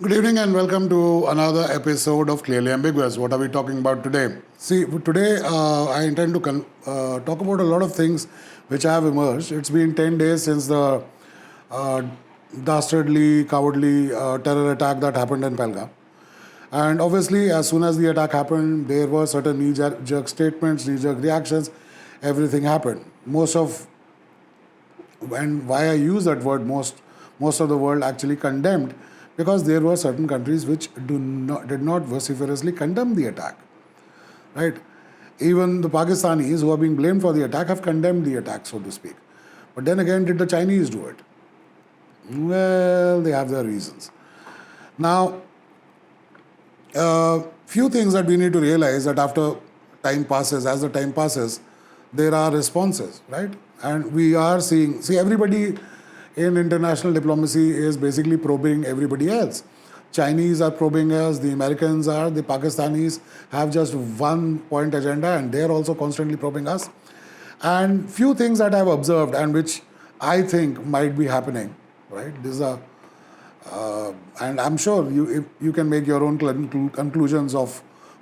Good evening and welcome to another episode of Clearly Ambiguous. What are we talking about today? See, today I intend to talk about a lot of things which have emerged. It's been 10 days since the uh, dastardly, cowardly terror attack that happened in Pelgam. And obviously, as soon as the attack happened, there were certain knee-jerk statements, knee-jerk reactions. Everything happened. And why I use that word most of the world actually condemned, because there were certain countries which did not vociferously condemn the attack, right? Even the Pakistanis who are being blamed for the attack have condemned the attack, so to speak. But then again, did the Chinese do it? Well, they have their reasons. Now, few things that we need to realize that after as the time passes, there are responses, right? And we are see, everybody in international diplomacy is basically probing everybody else. Chinese are probing us, the Americans are, the Pakistanis have just one point agenda and they're also constantly probing us. And few things that I've observed and which I think might be happening, right? These are and I'm sure you can make your own conclusions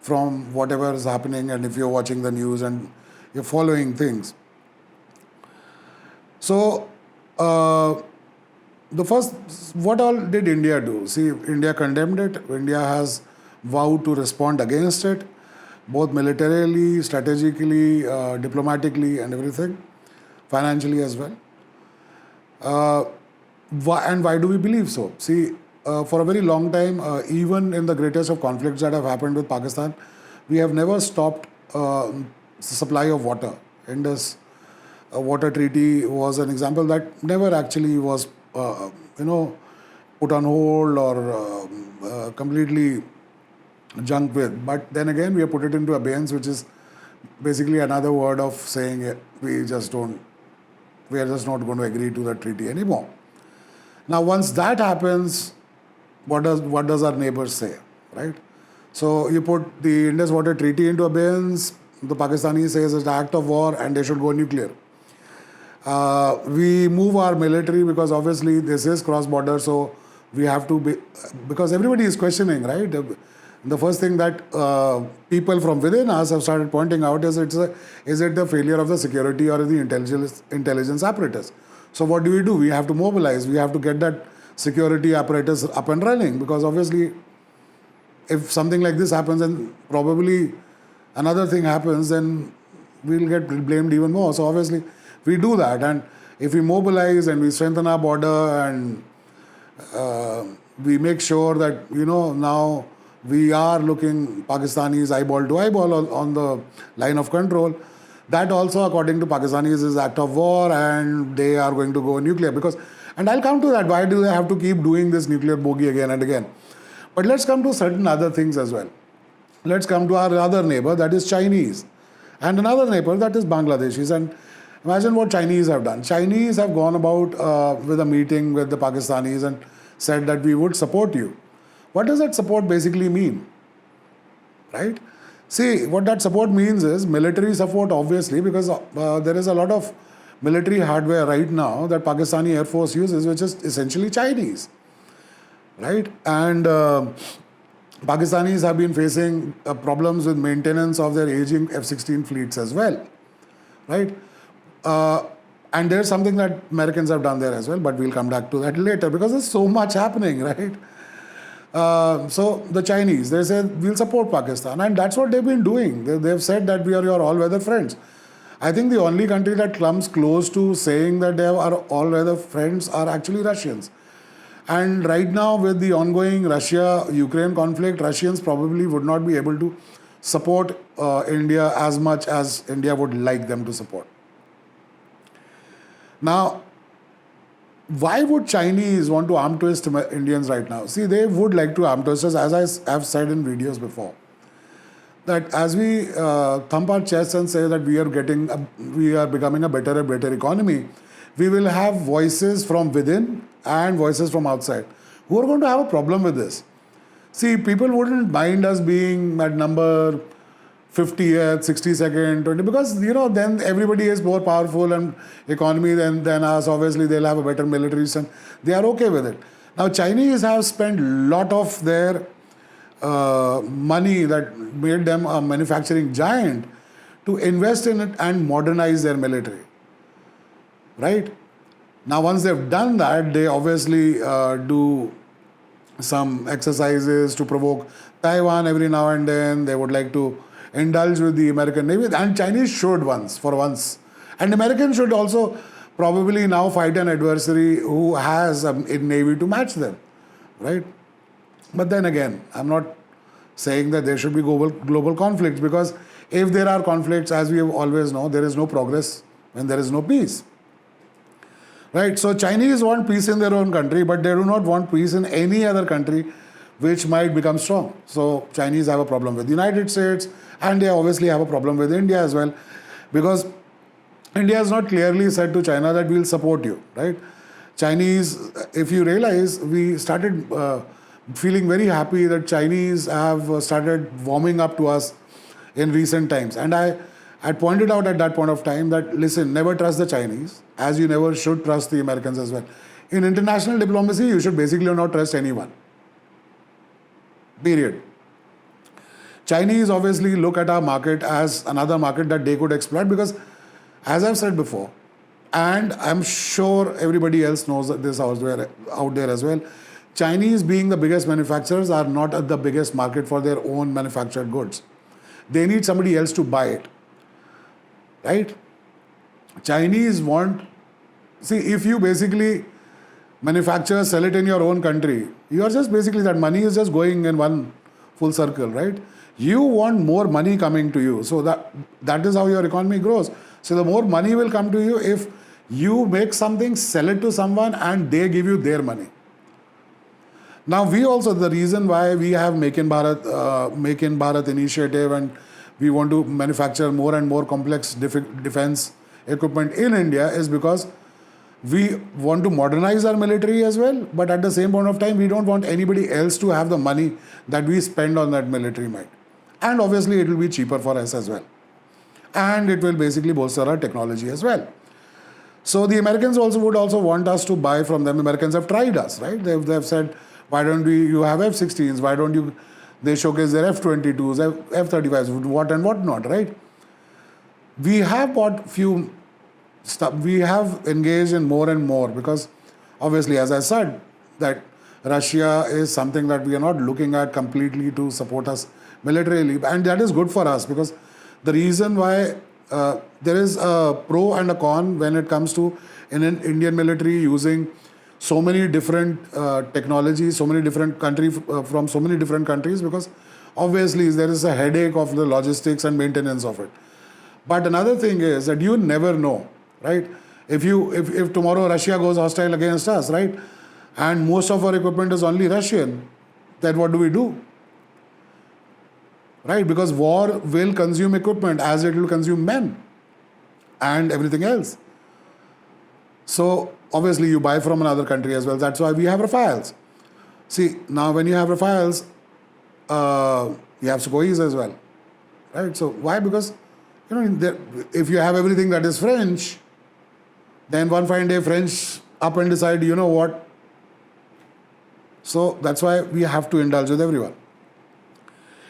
from whatever is happening, and if you're watching the news and you're following things. So, the first, what all did India do? See, India condemned it. India has vowed to respond against it, both militarily, strategically, diplomatically, and everything, financially as well. And why do we believe so? See, for a very long time, even in the greatest of conflicts that have happened with Pakistan, we have never stopped supply of water. Indus water treaty was an example that never actually was, put on hold or completely junked with. But then again, we have put it into abeyance, which is basically another word of saying we are just not going to agree to that treaty anymore. Now, once that happens, what does our neighbors say, right? So you put the Indus Water Treaty into abeyance. The Pakistanis says it's an act of war and they should go nuclear. We move our military because obviously this is cross-border, so we have to be, because everybody is questioning, right? The first thing that people from within us have started pointing out is it the failure of the security or the intelligence apparatus? So what do? We have to mobilize. We have to get that security apparatus up and running, because obviously if something like this happens and probably another thing happens, then we'll get blamed even more. So obviously we do that, and if we mobilize and we strengthen our border and we make sure that now we are looking Pakistanis eyeball to eyeball on the line of control, that also according to Pakistanis is act of war and they are going to go nuclear. And I'll come to that, why do they have to keep doing this nuclear bogey again and again? But let's come to certain other things as well. Let's come to our other neighbor, that is Chinese, and another neighbor, that is Bangladeshis. And imagine what Chinese have done. Chinese have gone about with a meeting with the Pakistanis and said that we would support you. What does that support basically mean? Right? See, what that support means is military support, obviously, because there is a lot of military hardware right now that Pakistani Air Force uses, which is essentially Chinese. Right? And Pakistanis have been facing problems with maintenance of their aging F-16 fleets as well. Right? And there's something that Americans have done there as well, but we'll come back to that later, because there's so much happening, right? So the Chinese, they said we'll support Pakistan, and that's what they've been doing. They've said that we are your all-weather friends. I think the only country that comes close to saying that they are all-weather friends are actually Russians. And right now, with the ongoing Russia-Ukraine conflict, Russians probably would not be able to support India as much as India would like them to support. Now, why would Chinese want to arm twist Indians right now? See, they would like to arm twist us, as I have said in videos before. That as we thump our chests and say that we are becoming a better and better economy, we will have voices from within and voices from outside who are going to have a problem with this. See, people wouldn't mind us being at number 50th, 62nd, 20, because then everybody is more powerful and economy than us. Obviously, they'll have a better military strength. They are okay with it. Now, Chinese have spent lot of their money that made them a manufacturing giant to invest in it and modernize their military. Right? Now, once they've done that, they obviously do some exercises to provoke Taiwan every now and then. They would like to indulge with the American Navy, and Chinese should for once. And Americans should also probably now fight an adversary who has a navy to match them, right? But then again, I'm not saying that there should be global conflicts, because if there are conflicts, as we always know, there is no progress when there is no peace. Right? So Chinese want peace in their own country, but they do not want peace in any other country which might become strong. So Chinese have a problem with the United States, and they obviously have a problem with India as well, because India has not clearly said to China that we'll support you, right? Chinese, if you realize, we started feeling very happy that Chinese have started warming up to us in recent times. And I had pointed out at that point of time that, listen, never trust the Chinese, as you never should trust the Americans as well. In international diplomacy, you should basically not trust anyone. Period. Chinese obviously look at our market as another market that they could exploit, because, as I've said before, and I'm sure everybody else knows this out there as well, Chinese, being the biggest manufacturers, are not at the biggest market for their own manufactured goods. They need somebody else to buy it. Right? Chinese want, see, if you basically manufacture, sell it in your own country, you are just basically, that money is just going in one full circle, right? You want more money coming to you. So that is how your economy grows. So the more money will come to you if you make something, sell it to someone, and they give you their money. Now, we also, the reason why we have Make in Bharat initiative, and we want to manufacture more and more complex defense equipment in India, is because we want to modernize our military as well, but at the same point of time, we don't want anybody else to have the money that we spend on that military might. And obviously, it will be cheaper for us as well. And it will basically bolster our technology as well. So the Americans would also want us to buy from them. Americans have tried us, right? They've said, why don't you have F-16s? Why don't you, they showcase their F-22s, F-35s, what and what not, right? We have bought few stuff, we have engaged in more and more, because obviously, as I said, that Russia is something that we are not looking at completely to support us militarily, and that is good for us, because the reason why there is a pro and a con when it comes to in an Indian military using so many different technologies, so many different from so many different countries, because obviously there is a headache of the logistics and maintenance of it. But another thing is that you never know, right? If tomorrow Russia goes hostile against us, right, and most of our equipment is only Russian, then what do we do? Right? Because war will consume equipment as it will consume men and everything else. So obviously you buy from another country as well. That's why we have Rafales. See, now when you have Rafales, you have Sukhois as well. Right? So why? Because, if you have everything that is French, then one fine day French up and decide, you know what? So that's why we have to indulge with everyone.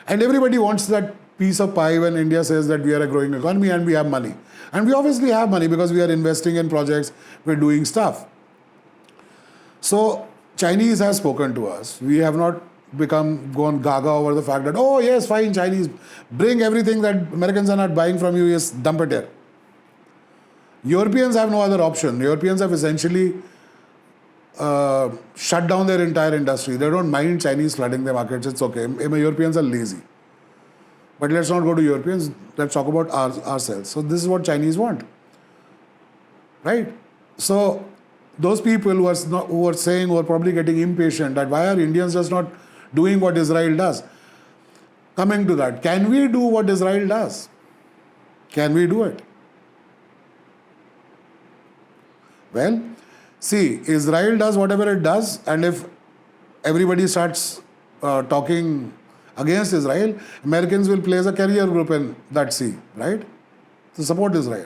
And everybody wants that piece of pie when India says that we are a growing economy and we have money. And we obviously have money because we are investing in projects, we're doing stuff. So Chinese have spoken to us. We have not gone gaga over the fact that, oh yes, fine, Chinese, bring everything that Americans are not buying from you, yes, dump it here. Europeans have no other option. Europeans have essentially shut down their entire industry. They don't mind Chinese flooding their markets. It's okay. Europeans are lazy. But let's not go to Europeans. Let's talk about ourselves. So this is what Chinese want, right? So those people who are probably getting impatient that why are Indians just not doing what Israel does? Coming to that, can we do what Israel does? Can we do it? Well, see, Israel does whatever it does, and if everybody starts talking against Israel, Americans will place a carrier group in that sea, right? To support Israel.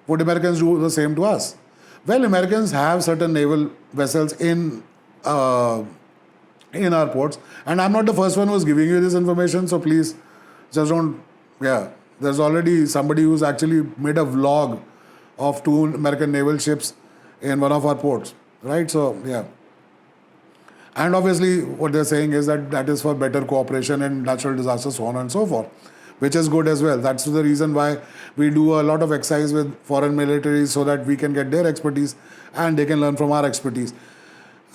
Would Americans do the same to us? Well, Americans have certain naval vessels in uh, in our ports. And I'm not the first one who's giving you this information, so please just don't. Yeah, there's already somebody who's actually made a vlog of 2 American naval ships in one of our ports, right? So, yeah. And obviously, what they're saying is that that is for better cooperation in natural disasters, so on and so forth, which is good as well. That's the reason why we do a lot of exercise with foreign militaries so that we can get their expertise and they can learn from our expertise.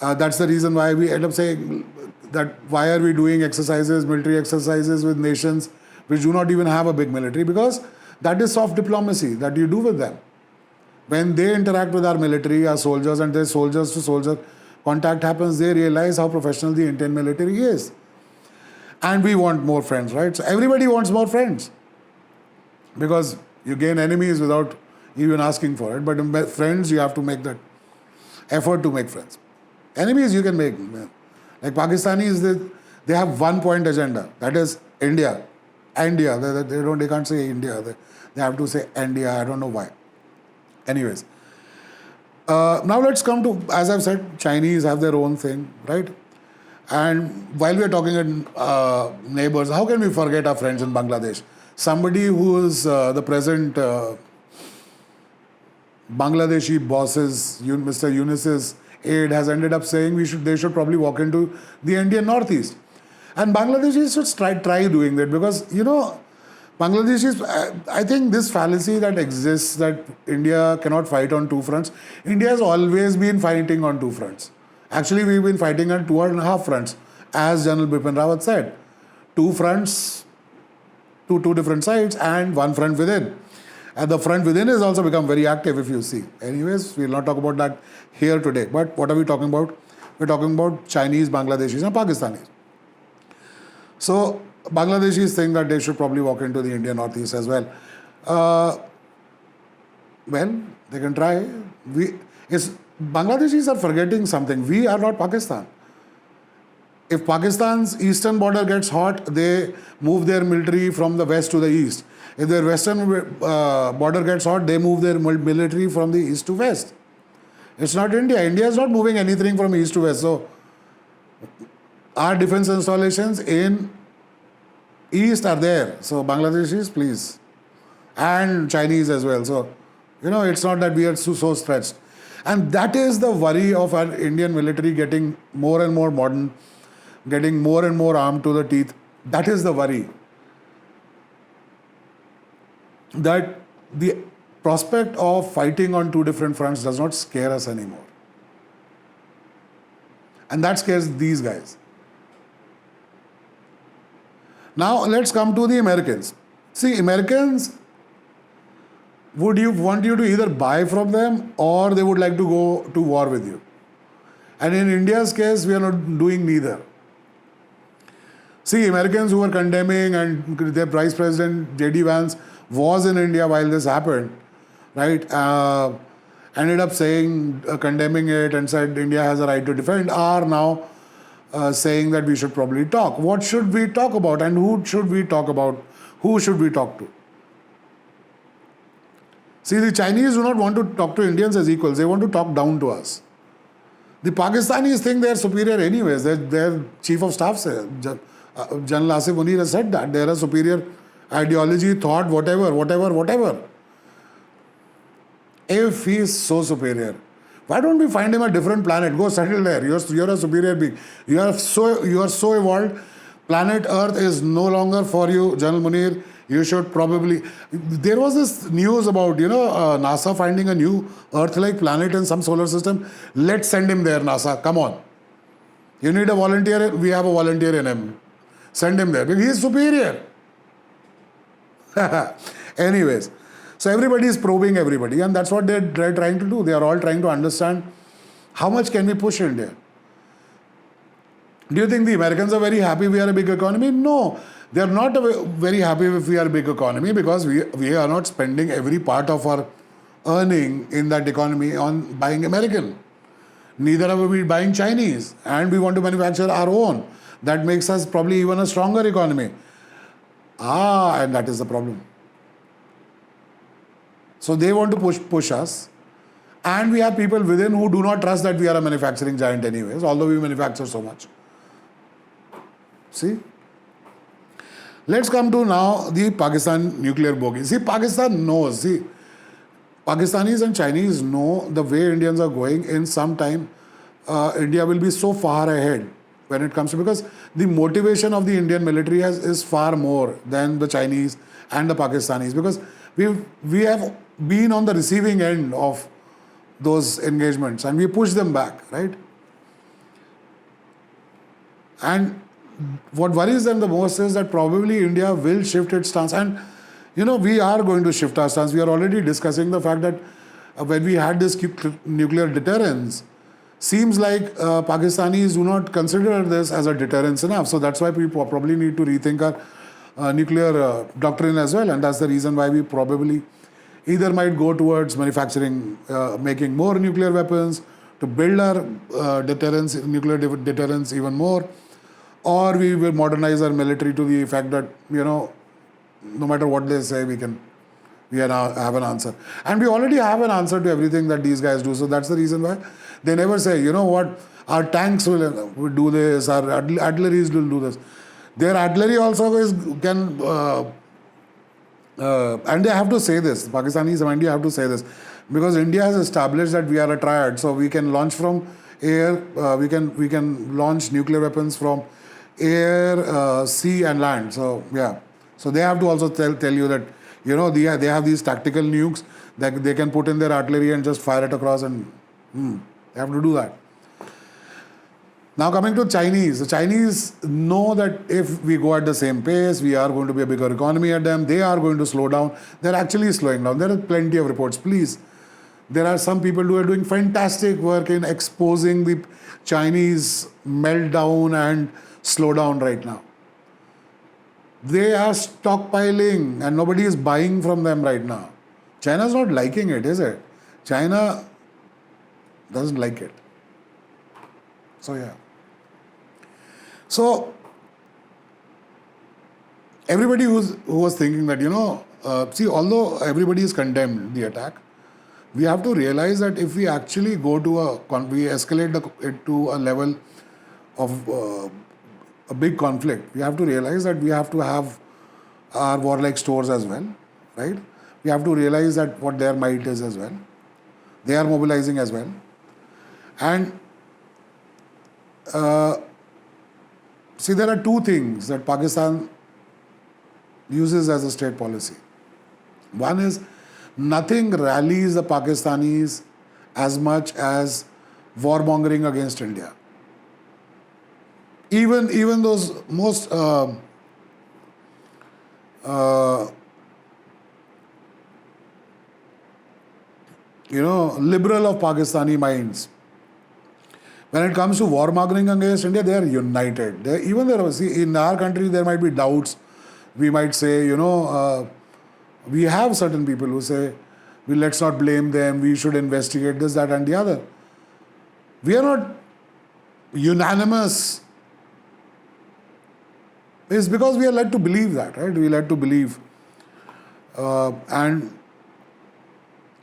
That's the reason why we end up saying that why are we doing exercises, military exercises with nations which do not even have a big military, because that is soft diplomacy that you do with them. When they interact with our military, our soldiers, and their soldiers to soldier contact happens, they realize how professional the Indian military is. And we want more friends, right? So everybody wants more friends, because you gain enemies without even asking for it. But friends, you have to make that effort to make friends. Enemies you can make. Like Pakistanis, they have one point agenda. That is India. India. They can't say India. They have to say India. I don't know why. Anyways. Now let's come to, as I've said, Chinese have their own thing, right? And while we are talking at neighbors, how can we forget our friends in Bangladesh? Somebody who is the present Bangladeshi boss's, Mr. Yunus's aide, has ended up saying they should probably walk into the Indian Northeast. And Bangladeshis should try doing that, because, Bangladeshis, I think this fallacy that exists that India cannot fight on two fronts, India has always been fighting on two fronts. Actually, we've been fighting on 2.5 fronts, as General Bipin Rawat said. 2 fronts to 2 different sides and 1 front within. And the front within has also become very active, if you see. Anyways, we'll not talk about that here today. But what are we talking about? We're talking about Chinese, Bangladeshis and Pakistanis. So, Bangladeshis think that they should probably walk into the Indian Northeast as well. Well, they can try. Bangladeshis are forgetting something. We are not Pakistan. If Pakistan's eastern border gets hot, they move their military from the west to the east. If their western border gets hot, they move their military from the east to west. It's not India. India is not moving anything from east to west. So, our defense installations in east are there. So, Bangladeshis, please. And Chinese as well. So, it's not that we are so stretched. And that is the worry of our Indian military getting more and more modern, getting more and more armed to the teeth. That is the worry. That the prospect of fighting on 2 different fronts does not scare us anymore. And that scares these guys. Now, let's come to the Americans. See, Americans want you to either buy from them or they would like to go to war with you. And in India's case, we are not doing neither. See, Americans who were condemning, and their Vice President J.D. Vance was in India while this happened, right? Ended up saying, condemning it and said India has a right to defend, are now saying that we should probably talk. What should we talk about and who should we talk about? Who should we talk to? See, the Chinese do not want to talk to Indians as equals. They want to talk down to us. The Pakistanis think they are superior anyways. Their chief of staff said, General Asif Munir has said that. They are a superior ideology, thought, whatever. If he is so superior, why don't we find him a different planet? Go settle there. You're a superior being. You are so evolved. Planet Earth is no longer for you, General Munir. You should probably... There was this news about, NASA finding a new Earth-like planet in some solar system. Let's send him there, NASA. Come on. You need a volunteer? We have a volunteer in him. Send him there. He is superior. Anyways. So everybody is probing everybody. And that's what they're trying to do. They are all trying to understand how much can we push India. Do you think the Americans are very happy we are a big economy? No. They are not very happy if we are a big economy, because we are not spending every part of our earning in that economy on buying American. Neither are we buying Chinese. And we want to manufacture our own. That makes us probably even a stronger economy. And that is the problem. So they want to push us. And we have people within who do not trust that we are a manufacturing giant anyways, although we manufacture so much. See? Let's come to now the Pakistan nuclear bogey. See, Pakistan knows. See, Pakistanis and Chinese know the way Indians are going. In some time, India will be so far ahead when it comes to, because the motivation of the Indian military is far more than the Chinese and the Pakistanis, because we have been on the receiving end of those engagements and we push them back, right? And what worries them the most is that probably India will shift its stance. And, we are going to shift our stance. We are already discussing the fact that when we had this nuclear deterrence, seems like Pakistanis do not consider this as a deterrence enough. So that's why we probably need to rethink our nuclear doctrine as well. And that's the reason why we probably either might go towards manufacturing, making more nuclear weapons to build our nuclear deterrence even more, or we will modernize our military to the fact that, no matter what they say, we have an answer. And we already have an answer to everything that these guys do. So that's the reason why they never say, our tanks will do this, our artilleries will do this. Their artillery also can, and they have to say this, Pakistanis and India have to say this, because India has established that we are a triad, so we can launch from air, we can launch nuclear weapons from air, sea and land. So yeah, so they have to also tell you that they have these tactical nukes that they can put in their artillery and just fire it across, and they have to do that. Now coming to Chinese, the Chinese know that if we go at the same pace, we are going to be a bigger economy at them. They are going to slow down. They're actually slowing down. There are plenty of reports. Please, there are some people who are doing fantastic work in exposing the Chinese meltdown and slowdown right now. They are stockpiling and nobody is buying from them right now. China's not liking it, is it? China doesn't like it. So yeah. So everybody who was thinking that, although everybody is condemned the attack, we have to realize that if we actually go to we escalate it to a level of a big conflict, we have to realize that we have to have our warlike stores as well, right? We have to realize that what their might is as well. They are mobilizing as well. And see, there are two things that Pakistan uses as a state policy. One is, nothing rallies the Pakistanis as much as warmongering against India. Even those most liberal of Pakistani minds, when it comes to warmongering against India, they are united. In our country, there might be doubts. We might say, we have certain people who say, let's not blame them, we should investigate this, that, and the other. We are not unanimous. It's because we are led to believe that, right? We are led to believe. And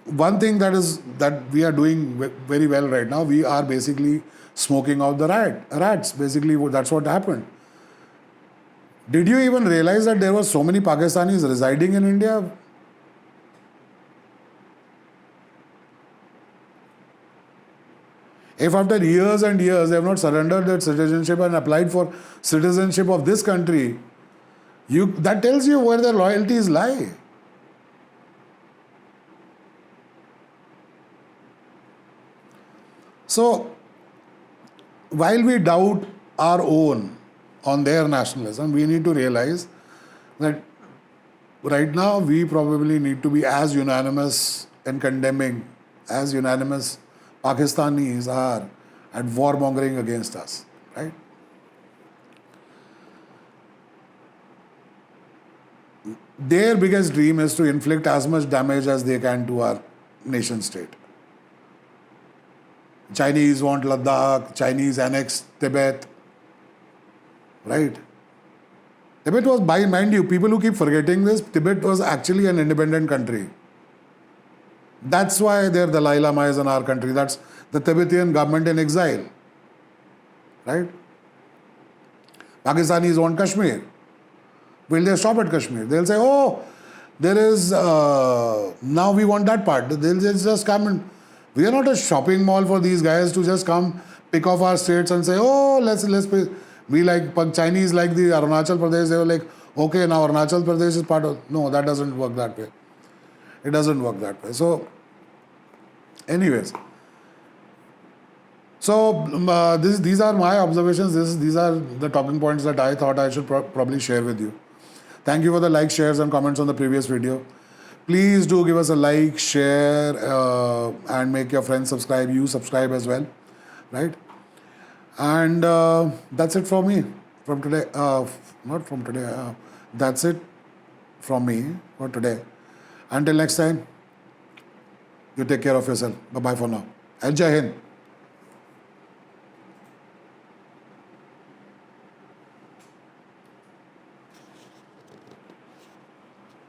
one thing that we are doing very well right now, we are basically smoking out the rats. Basically, that's what happened. Did you even realize that there were so many Pakistanis residing in India? If after years and years they have not surrendered their citizenship and applied for citizenship of this country, that tells you where their loyalties lie. So, while we doubt our own on their nationalism, we need to realize that right now we probably need to be as unanimous in condemning, as unanimous Pakistanis are at warmongering against us, right? Their biggest dream is to inflict as much damage as they can to our nation state. Chinese want Ladakh, Chinese annex Tibet, right? Tibet was, mind you, people who keep forgetting this, Tibet was actually an independent country. That's why the Dalai Lama is in our country. That's the Tibetan government in exile, right? Pakistanis want Kashmir. Will they stop at Kashmir? They'll say, oh, there is, now we want that part. They'll just come and, we are not a shopping mall for these guys to just come pick off our states and say, oh, let's pay. We like, Chinese like the Arunachal Pradesh, they were like, okay, now Arunachal Pradesh is part of, no, that doesn't work that way. It doesn't work that way. So, anyways, so these are my observations. These are the talking points that I thought I should probably share with you. Thank you for the likes, shares, and comments on the previous video. Please do give us a like, share, and make your friends subscribe. You subscribe as well, right? And that's it from me from today. Not from today. That's it from me for today. Until next time, you take care of yourself. Bye bye for now. And Jai Hind.